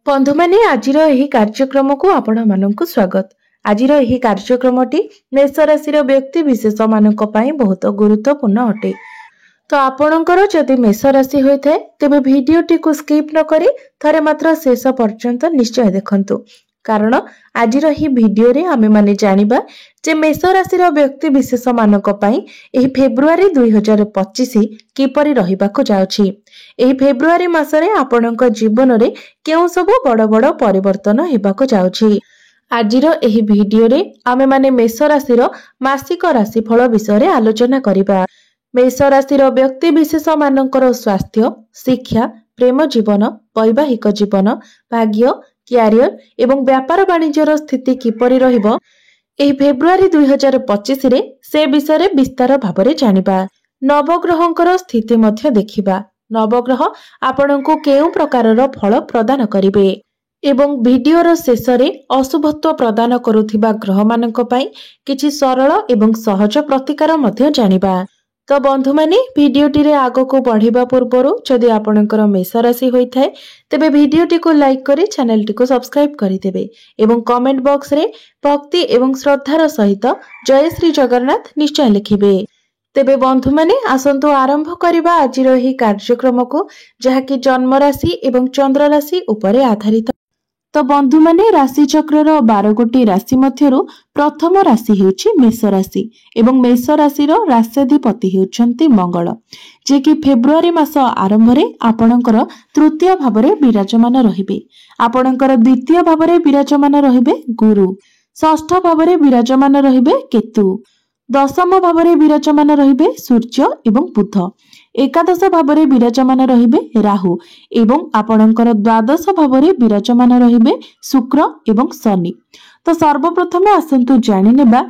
बंधु माने आजिर एही कार्यक्रम को आपण माननकु स्वागत। आजिर एही कार्यक्रमटी मेष राशि व्यक्ति विशेष मानक पई बहुत गुरुत्वपूर्ण अटे। तो आपणकर जदि मेष राशि होइथाय तेबे भिडियोटी को स्किप न करी थरे मात्र शेष पर्यंत निश्चय देखंतु, कारण आजिर ही भिडियो रे आमे माने जानिबा जे मेष राशि व्यक्ति विशेष मानक पई एही फेब्रुआरी 2025 किपरि रहिबाको जाउछि। एही फेब्रुआरी मासरे आपणक जीवन रे केउ सब बड़ बड़ परिवर्तन हेबाको जाउछि। आजिर एही भिडियो रे आमे माने मेष राशि मासिक राशिफल विषय रे आलोचना करिबा। मेष राशि व्यक्ति विशेष मानकर स्वास्थ्य, शिक्षा, प्रेम जीवन, वैवाहिक जीवन, भाग्य, क्यारियर एवं व्यापार वाणिज्यर स्थिति किपरि रहिबो एही फेब्रुआरी 2025 रे से विषय रे विस्तार भाबरे जानिबा। नवग्रहंकर स्थिति मध्य देखिबा। नवग्रह आपणको केउ प्रकारर फल प्रदान करिवे एवं भिडियोर शेष रे अशुभत्व प्रदान करुथिबा ग्रह मानक पई किछि सरल एवं सहज प्रतिकार मध्य जानिबा। तो बंधु माने भिडियोटी रे आगो को बढ़िबा पूर्वरु जदि आपणकर मेष राशि होइथाय तेबे भिडियोटी को लाइक करी चैनलटी को सब्सक्राइब करि देबे एवं कमेंट बॉक्स रे भक्ति एवं श्रद्धार सहित जय श्री जगन्नाथ निश्चय लिखिबे। तेबे बंधु माने आसंतु आरंभ करिबा आजिर एही कार्यक्रम को, जहा कि जन्म राशि एवं चंद्र राशि उपरे आधारित। तो बंधु माने राशि चक्रर 12 गोटी राशि मध्यरु प्रथम राशि हेउछि मेष राशि एवं मेष राशिर राश्याधिपति हेउछन्ति मंगल, जे कि फेब्रुआरी मास आरंभ रे आपणकर तृतीय भावरे विराजमान रहिबे। आपणकर द्वितीय भावरे विराजमान रहिबे गुरु, षष्ठ भावरे विराजमान रहिबे केतु, दशम भावरे विराजमान रहिबे सूर्य एवं बुध, एकादश भावरे विराजमान रहिबे राहु एवं आपणकर द्वादश भावरे विराजमान रहिबे शुक्र एवं शनि। तो सर्वप्रथम आसंतु जानि नेबा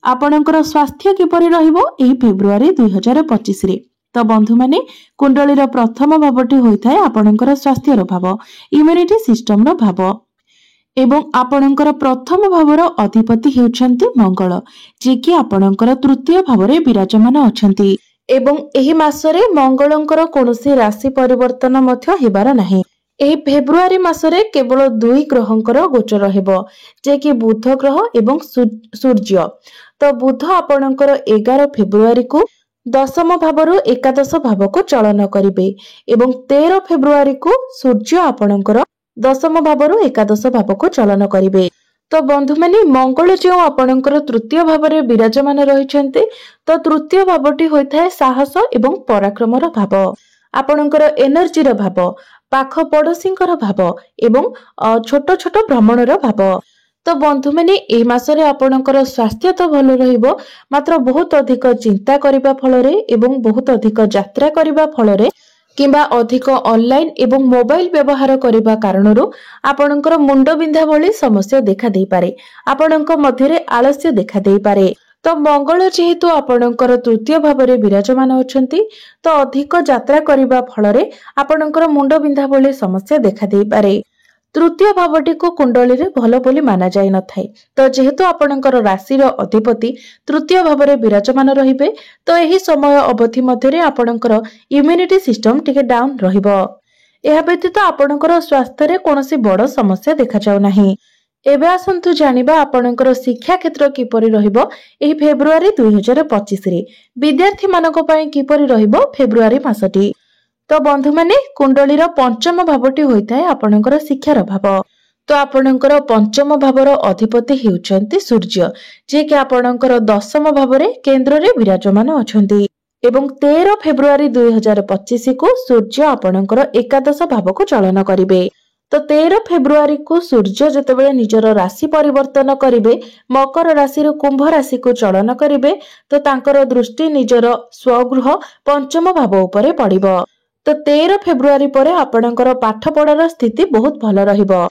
आपणकर स्वास्थ्य किपरि रहिबो एही फेब्रुआरी 2025 रे। तो बंधु माने कुंडलीर प्रथम भावटी होइथाय आपणकर स्वास्थ्यर भाव, इम्युनिटी सिस्टम रो भाव एवं आपणकर प्रथम भावर अधिपति हेउछन्ति मंगल, जे कि आपणकर तृतीय भावरे विराजमान अछन्ति एवं एही मासरे मंगलंकर कोनोसी राशि परिवर्तन मध्य हेबार नाही। एही फेब्रुआरी मासरे केवल दुई ग्रहंकर गोचर हेबो, जे कि बुध ग्रह एवं सूर्य। तो बुध आपणकर 11 फेब्रुआरी को दशम भावरु एकादश भाव को चलन करिवे एवं 13 फेब्रुआरी को सूर्य आपणकर दशम भावरु एकादश भाव को चलन करिवे। तो बंधु माने मंगल जो आपणकर तृतीय भावरे विराजमान रहिछन्ते, तो तृतीय भावटी होइथाय साहस एवं पराक्रमर भाव, आपणकर एनर्जीर भाव, पाख पड़ोसींकर भाव एवं छोट छोट भ्रमणर भाव। तो बंधु माने एही मासरे आपणकर स्वास्थ्य तो भल रहिबो, मात्र बहुत अधिक चिंता करिबा फलरे एवं बहुत अधिक यात्रा करिबा फलरे किंबा अधिक ऑनलाइन एवं मोबाइल व्यवहार करिबा कारणरू आपणकर मुंड बिंधा भली समस्या देखा देई पारे, आपणक मध्यरे आलस्य देखा देई पारे। तो मंगल जेहेतु आपणकर तृतीय भावरे विराजमान अछंती, तो अधिक यात्रा करिबा फलरे आपणकर मुंड बिंधा भली समस्या देखा देई पारे। तृतीय भावटी को कुंडली रे भलो बोली माना जाय न थाए। तो जेहेतु आपणकर राशिर अधिपति तृतीय भावरे विराजमान रहिबे, तो एही समय अवधि मध्यरे आपणकर इम्युनिटी सिस्टम टिके डाउन रहिबो। एहा व्यतीत आपणकर स्वास्थ्य रे कोनोसी बड़ समस्या देखा जाउ नाही। एबे आसंतु जानिबा आपणकर शिक्षा क्षेत्र किपरि रहिबो एही फेब्रुआरी 2025 रे। विद्यार्थी मानक पई किपरि रहिबो फेब्रुआरी मासटी। तो बंधु माने कुंडलीर पंचम भावटी होइथाय आपणकर शिक्षार भाव। तो आपणकर पंचम भावर अधिपति हेउछन्ति सूर्य, जे कि आपणकर दशम भावरे केंद्र रे विराजमान अछन्ति एवं 13 फेब्रुआरी 2025 को सूर्य आपणकर एकादश भाव को चलन करिवे। तो 13 फेब्रुआरी को सूर्य जतेबेले निजर राशि परिवर्तन करिवे, मकर राशि रो कुंभ राशि को चलन करिवे, तो तांकर दृष्टि निजर स्वगृह पंचम भाव उपरे पड़िबो। तो 13 फेब्रुआरी परे आपणकर पाठ पढ़ार स्थिति बहुत भल रहिबो।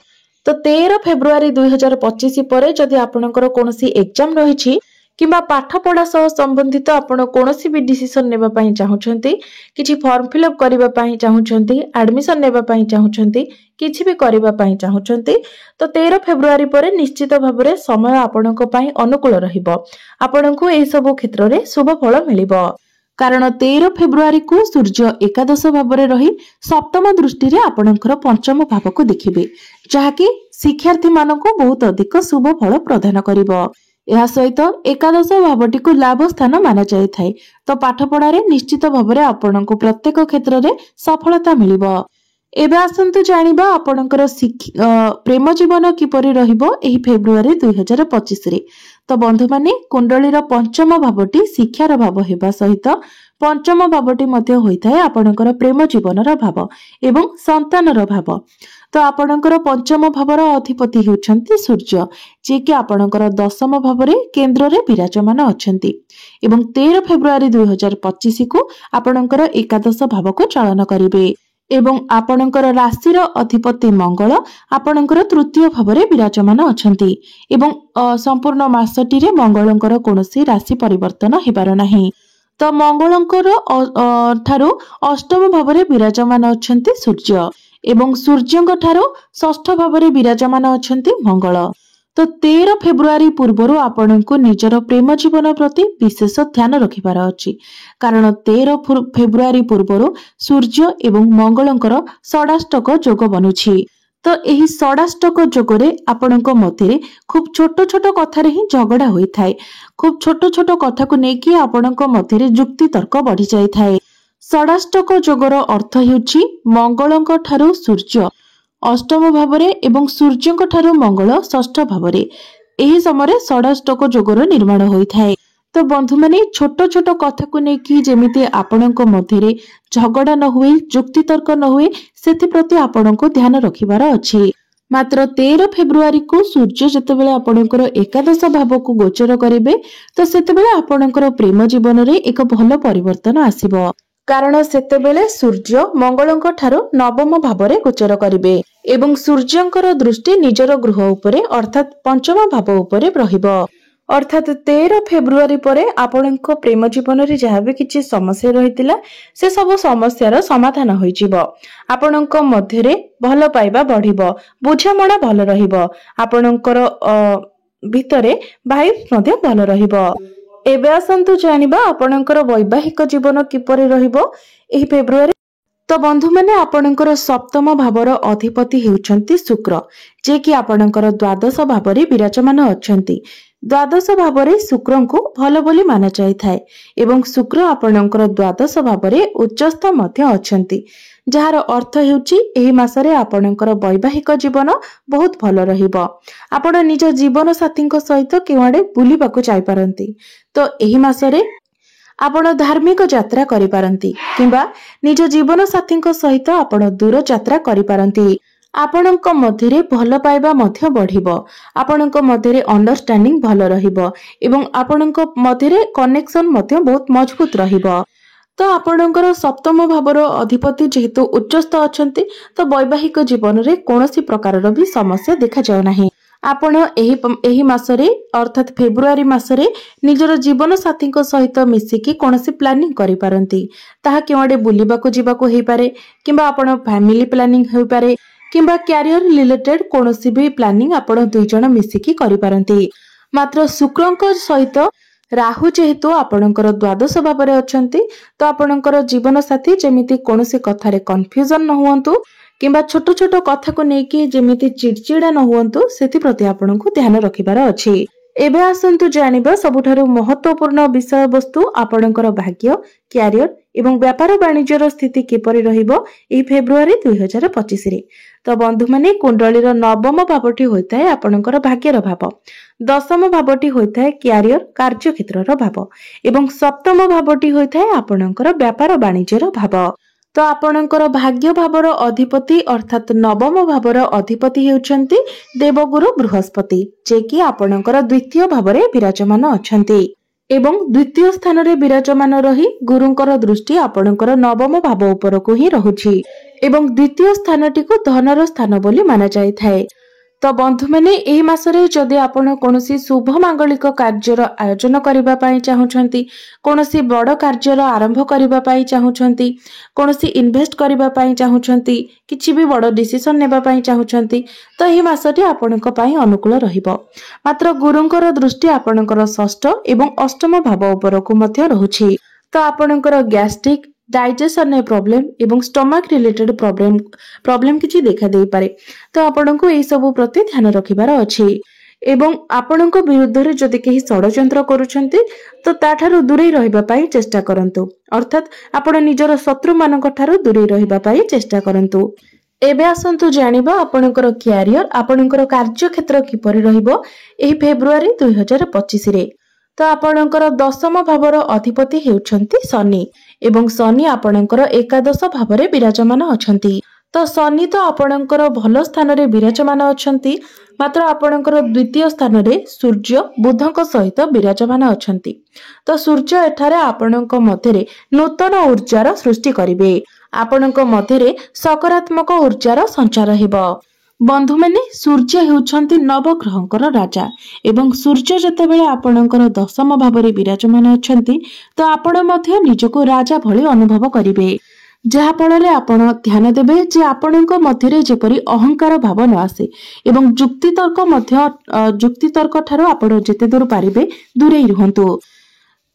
तो 13 फेब्रुआरी 2025 परे जदि आपणकर कोनोसी एग्जाम रहिछि किंबा पाठ पढ़ा सह संबंधित आपण कोनोसी भी डिसिजन नेबा पई चाहुछंती, किछि फॉर्म फिलअप करिबा पई चाहुछंती, एडमिशन नेबा पई चाहुछंती, किछि भी करिबा पई चाहुछंती, तो 13 फेब्रुआरी परे निश्चित भाबरे समय आपणक पई अनुकूल रहिबो। आपणको एही सब क्षेत्र रे शुभ फल मिलिबो। कारण 13 फेब्रुआरी को सूर्य एकादश भाव में रही सप्तम दृष्टि रे आपणकर पंचम भाव को देखिबे, जहाँकि शिक्षार्थी मानक बहुत अधिक शुभ फल प्रदान करिवो। यह सहित एकादश भावटी को लाभ स्थान माना जाय थाए, तो पाठ पढ़ारे निश्चित भाव में आपणको प्रत्येक क्षेत्र में सफलता मिलिबो। एबे आसंतु जानिबा आपणकर प्रेम जीवन किपरि रहिबो एही फेब्रुआरी 2025 रे। तो बंधु माने कुंडलीर पंचम भावटी शिक्षार भाव हेबा सहित पंचम भावटी मध्य होइथाय आपणकर प्रेम जीवनर भाव एवं संतानर भाव। तो आपणकर पंचम भावर अधिपति हेउछन्ति सूर्य, जे कि आपणकर दशम भावरे केंद्र रे विराजमान अछन्ति एवं 13 फेब्रुआरी 2025 को आपणकर एकादश भाव को चालन करिवे एवं आपणकर राशिर अधिपति मंगल आपणकर तृतीय भावरे विराजमान अछन्ति एवं संपूर्ण मासटी रे मंगलंकर कोनोसी राशि परिवर्तन हेबार नाही। तो मंगलंकर ठारू अष्टम भावरे विराजमान अछन्ति सूर्य एवं सूर्यंक ठारू षष्ठ भावरे विराजमान अछन्ति मंगल। तो 13 फेब्रुआरी पूर्वरु आपणको निजर प्रेम जीवन प्रति विशेष ध्यान रखिबार अछि, कारण 13 फेब्रुआरी पूर्वरु सूर्य एवं मंगलंकर षडाष्टक जोग बनुछि। तो एही षडाष्टक जोगरे आपणको मध्यरे खूब छोट छोट कथारे ही झगड़ा होइथाय। खूब छोट छोट कथा को नेकी आपणको मध्यरे जुक्ति तर्क बढ़ी जाय थाए। षडाष्टक जोगर अर्थ हेउछि मंगलंक ठारू सूर्य अष्टम भावरे एवं सूर्यंक ठारू मंगल षष्ठ भावरे। एही समय षडाष्टक जोगर निर्माण होइथाय। तो बंधु माने छोट छोट कथा को नेकी जेमिति आपणको मध्यरे झगड़ा न हुए, जुक्ति तर्क न हुए, सेति प्रति आपणको ध्यान रखिबार अछि। मात्र 13 फेब्रुआरी को सूर्य जेतेबेले आपणकर एकादश भाव को गोचर करिवे, तो सेतेबेले आपणकर प्रेम जीवन रे एक भल परिवर्तन आसीबो, कारण सेतेबेले सूर्य मंगलंक ठारू नवम भावरे गोचर करिवे एवं सूर्यंकर दृष्टि निजर गृह उपरे अर्थात पंचम भाव उपरे रहिबो। अर्थात 13 फेब्रुआरी परे आपणको प्रेम जीवन रे जहाँ भी किछि समस्या रहितिला से सब समस्यार समाधान होइजिबो। आपणको मध्यरे भल पाइबा बढ़िबो, बुझामणा भल रहिबो, आपणकर भितरे वाइब्स मध्ये भल रहिबो। एबे आसंतु जानिबा आपणकर वैवाहिक जीवन किपरि रहिबो एही फेब्रुआरी। तो बंधु माने आपणकर सप्तम भावर अधिपति हेउछन्ति शुक्र, जे कि आपणकर द्वादश भावरे विराजमान अछन्ति। द्वादश भावरे शुक्रंको भल बोली माना जाय थाए एवं शुक्र आपणकर द्वादश भावरे उच्चस्थ मध्य अछन्ति, जार अर्थ हेउछि एही मासरे आपणकर वैवाहिक जीवन बहुत भल रहिबो। आपण निज जीवन साथीଙ୍କ सहित केवाडे बुलिबाकू जाय पारंती। तो एही मासरे आपण धार्मिक यात्रा करि पारंती किंबा निज जीवन साथीଙ୍କ सहित आपण दूर यात्रा करि पारंती। आपणଙ୍କ मध्यरे भल पाइबा मध्य बढ़िबो, आपणଙ୍କ मध्यरे अंडरस्टैंडिंग भल रहिबो एवं आपणଙ୍କ मध्यरे कनेक्शन मध्य बहुत मजबूत रहिबो। तो आपणଙ୍କର सप्तम भावर अधिपति जेहेतु उच्चस्थ अछंती, तो वैवाहिक जीवन रे कोनोसी प्रकारर भी समस्या देखा जाउ नाही। आपण एही मासरे अर्थात फेब्रुआरी मासरे निजर जीवन साथीଙ୍କ सहित मिसिकी कोनोसी प्लानिंग करि पारंती। ताहा केवाडे बुलिबाकू जिबाकू हेइ पारे किंबा आपण फैमिली प्लानिंग हेइ पारे किंबा कैरियर रिलेटेड कोनोसी भी प्लानिंग आपण दुई जण मिसिकी करि पारंती। मात्र शुक्रंक सहित राहु जेहेतु आपणकर द्वादश भावरे अछंती, तो आपणकर जीवन साथी जेमिति कोनोसी कथारे कंफ्यूजन न हुअंतु किंबा छोट छोट कथा को नेकी जेमिति चिड़चिड़ा न हुअंतु, सेति प्रति आपणको ध्यान रखिबार अछि। एबे आसंतु जानिबा सबुठारु महत्वपूर्ण विषय वस्तु आपणकर भाग्य, कैरियर एवं व्यापार वाणिज्यर स्थिति किपरि रहिबो एही फेब्रुआरी 2025 रे। तो बंधु माने कुंडलीर नवम भावटी होइताय आपणकर भाग्यर भाव, दशम भावटी होइताय कैरियर कार्य क्षेत्रर भाव एवं सप्तम भावटी होइताय आपणकर व्यापार वाणिज्यर भाव। तो आपणकर भाग्य भावर अधिपति अर्थात नवम भावर अधिपति हेउछन्ति देवगुरु बृहस्पति, जे कि आपणकर द्वितीय भावरे विराजमान अछन्ति एवं द्वितीय स्थान रे विराजमान रही गुरुंकर दृष्टि आपणकर नवम भाव उपरको ही रहुछि एवं द्वितीय स्थानटी को धनर स्थान बोली माना जाय थाए। तो बंधु माने एही मासरे जदि आपण कोनोसी शुभ मांगलिक कार्यर आयोजन करिबा पई चाहुछंती, कोनोसी बड़ कार्यर आरंभ करिबा पई चाहुछंती, कोनोसी इन्वेस्ट करिबा पई चाहुछंती, किछि भी बड़ डिसिजन नेबा पई चाहुछंती, तो एही मासटी आपणक पई अनुकूल रहिबो। मात्र गुरुंकर दृष्टि आपणकर षष्ठ एवं अष्टम भाव उपरको मध्य रहुछि। तो आपणकर गैस्ट्रिक डाइजेशन प्रॉब्लम एवं स्टमक रिलेटेड प्रॉब्लम किछि देखा दे पारे। तो आपणको एई सब प्रति ध्यान रखिबार अछि एवं आपणको विरुद्ध रे जदि केही षडयंत्र करूछन्ति तो ताठारु दूरे रहिबा पई चेष्टा करंतु, अर्थात आपण निजर शत्रु मानक ठारु दूरे रहिबा पई चेष्टा करंतु। एबे आसंतु जानिबा आपणकर क्यारियर आपणकर कार्य क्षेत्र किपरि रहिबो एही फेब्रुआरी 2025 रे। तो आपणकर दशम भावर अधिपति हेउछन्ति शनि एवं शनि आपणकर एकादश भावरे विराजमान अछन्ति। तो शनि तो आपणकर भल स्थान रे विराजमान अछन्ति, मात्र आपणकर द्वितीय स्थान रे सूर्य बुधक सहित विराजमान अछन्ति। तो सूर्य एठारे आपणक मध्यरे नूतन ऊर्जार सृष्टि करिवे, आपणक मध्यरे सकारात्मक ऊर्जार संचार हेबो। बंधु माने सूर्य हेउछन्ति नवग्रहंकर राजा एवं सूर्य जतेबेले आपणकर दशम भावरे विराजमान अछन्ति तो आपण मध्य निजको राजा भली अनुभव करिवे, जहा फଳରେ आपण ध्यान देबे जे आपणक मध्यरे जेपरि अहंकार भाव न आसे एवं जुक्तितर्क ठारो आपण जेते दूर पारिबे दूरे रुहंतु।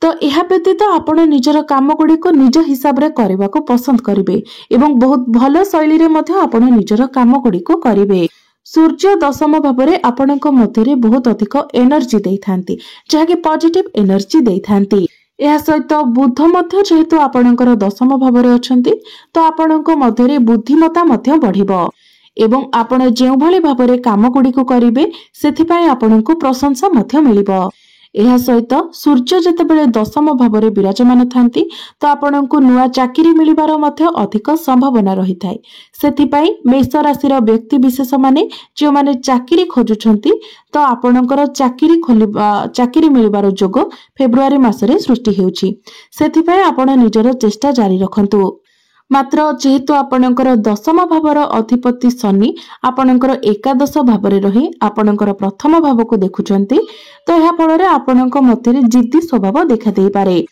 तो यह व्यतीत आपण निजर काम गुड़ी को निज हिसाब रे करबा को पसंद करिवे एवं बहुत भल शैली रे मध्य आपण निजर काम गुड़ी को करिवे। सूर्य दशम भावरे आपणक मध्यरे बहुत अधिक एनर्जी देइथांती, जहाकि पॉजिटिव एनर्जी देइथांती। यह सहित बुध मध्य जेहेतु आपणकर दशम भावरे अछंती तो आपणक मध्यरे बुद्धिमता मध्य बढ़िबो एवं आपण जेउ भली भावरे काम गुड़ी को करिवे सेथिपाई आपणको प्रशंसा मध्य मिलिबो। यह सहित सूर्य जेतेबेले दशम भावरे विराजमान थांती तो आपणको नुआ चाकरी मिलिबार मध्य अधिक संभावना रही थाए। सेथिपाई मेष राशिर व्यक्ति विशेष माने जो माने चाकरी खोजुछंती तो आपणकर चाकरी मिलिबार जोग फेब्रुआरी मासरे सृष्टि हेउची, सेथिपाई आपण निजर चेष्टा जारी रखंतु। मात्र जेहेतु आपणकर दशम भावर अधिपति शनि आपणकर एकादश भावरे रही आपणकर प्रथम भाव को देखुचंती तो यह फଳରେ आपणक मध्यरे जिद्दी स्वभाव देखा देई पारे।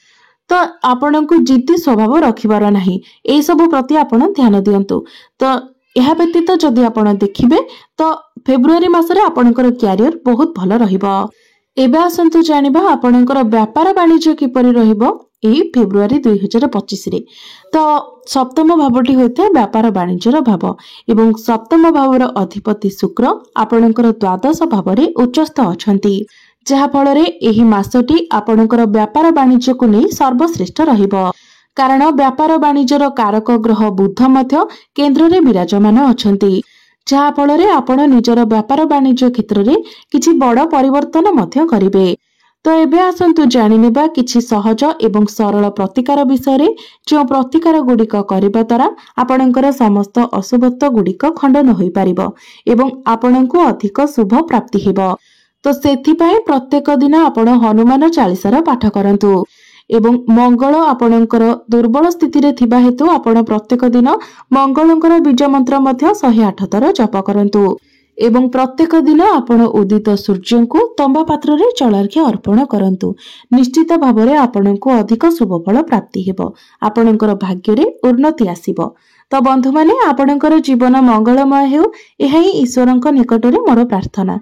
तो आपणको जिद्दी स्वभाव रखिबार नाही, एई सब प्रति आपण ध्यान दियंतु। तो यह व्यतीत जदि आपण देखिबे तो फेब्रुआरी मासरे आपणकर क्यारियर बहुत भल रहिबो। एबे आसंतु जानिबा आपणकर व्यापार वाणिज्य किपरि रहिबो एही फेब्रुआरी 2025 रे। तो सप्तम भावटी होते व्यापार वाणिज्यर भाव एवं सप्तम भावर अधिपति शुक्र आपणकर द्वादश भावरे उच्चस्थ अछंती, जहा फଳରେ एही मासटी आपणकर व्यापार वाणिज्य को नै सर्वश्रेष्ठ रहिबो, कारण व्यापार वाणिज्यर कारक ग्रह बुध मध्य केंद्र रे विराजमान अछंती, जहा फଳରେ आपण निजर व्यापार वाणिज्य क्षेत्र रे किछि बड़ परिवर्तन मध्य करिवे। तो एबे आसंतु जानिनेबा किछि सहज एवं सरल प्रतिकार विषय जो प्रतिकार गुड़िक करबा द्वारा आपणकर समस्त अशुभत्व गुड़िक खंडन होई परिबो एवं आपणको अधिक शुभ प्राप्ति हेबो। तो सेथिपाई प्रत्येक दिन आपण हनुमान चालीसार पाठ करंतु एवं मंगल आपणकर दुर्बल स्थिति रे थिबा हेतु आपण प्रत्येक दिन मंगलकर बीज मंत्र मध्य 108 थर जप करंतु एवं प्रत्येक दिन आपण उदित सूर्य को तंबा पात्र रे जलार्घ्य अर्पण करंतु। निश्चित भावरे आपणको अधिक शुभ फल प्राप्ति हेबो, आपणकर भाग्य रे उन्नति आसीबो। तो बंधु माने आपणकर जीवन मंगलमय हेउ, एहा ही ईश्वरक निकट रे मोर प्रार्थना।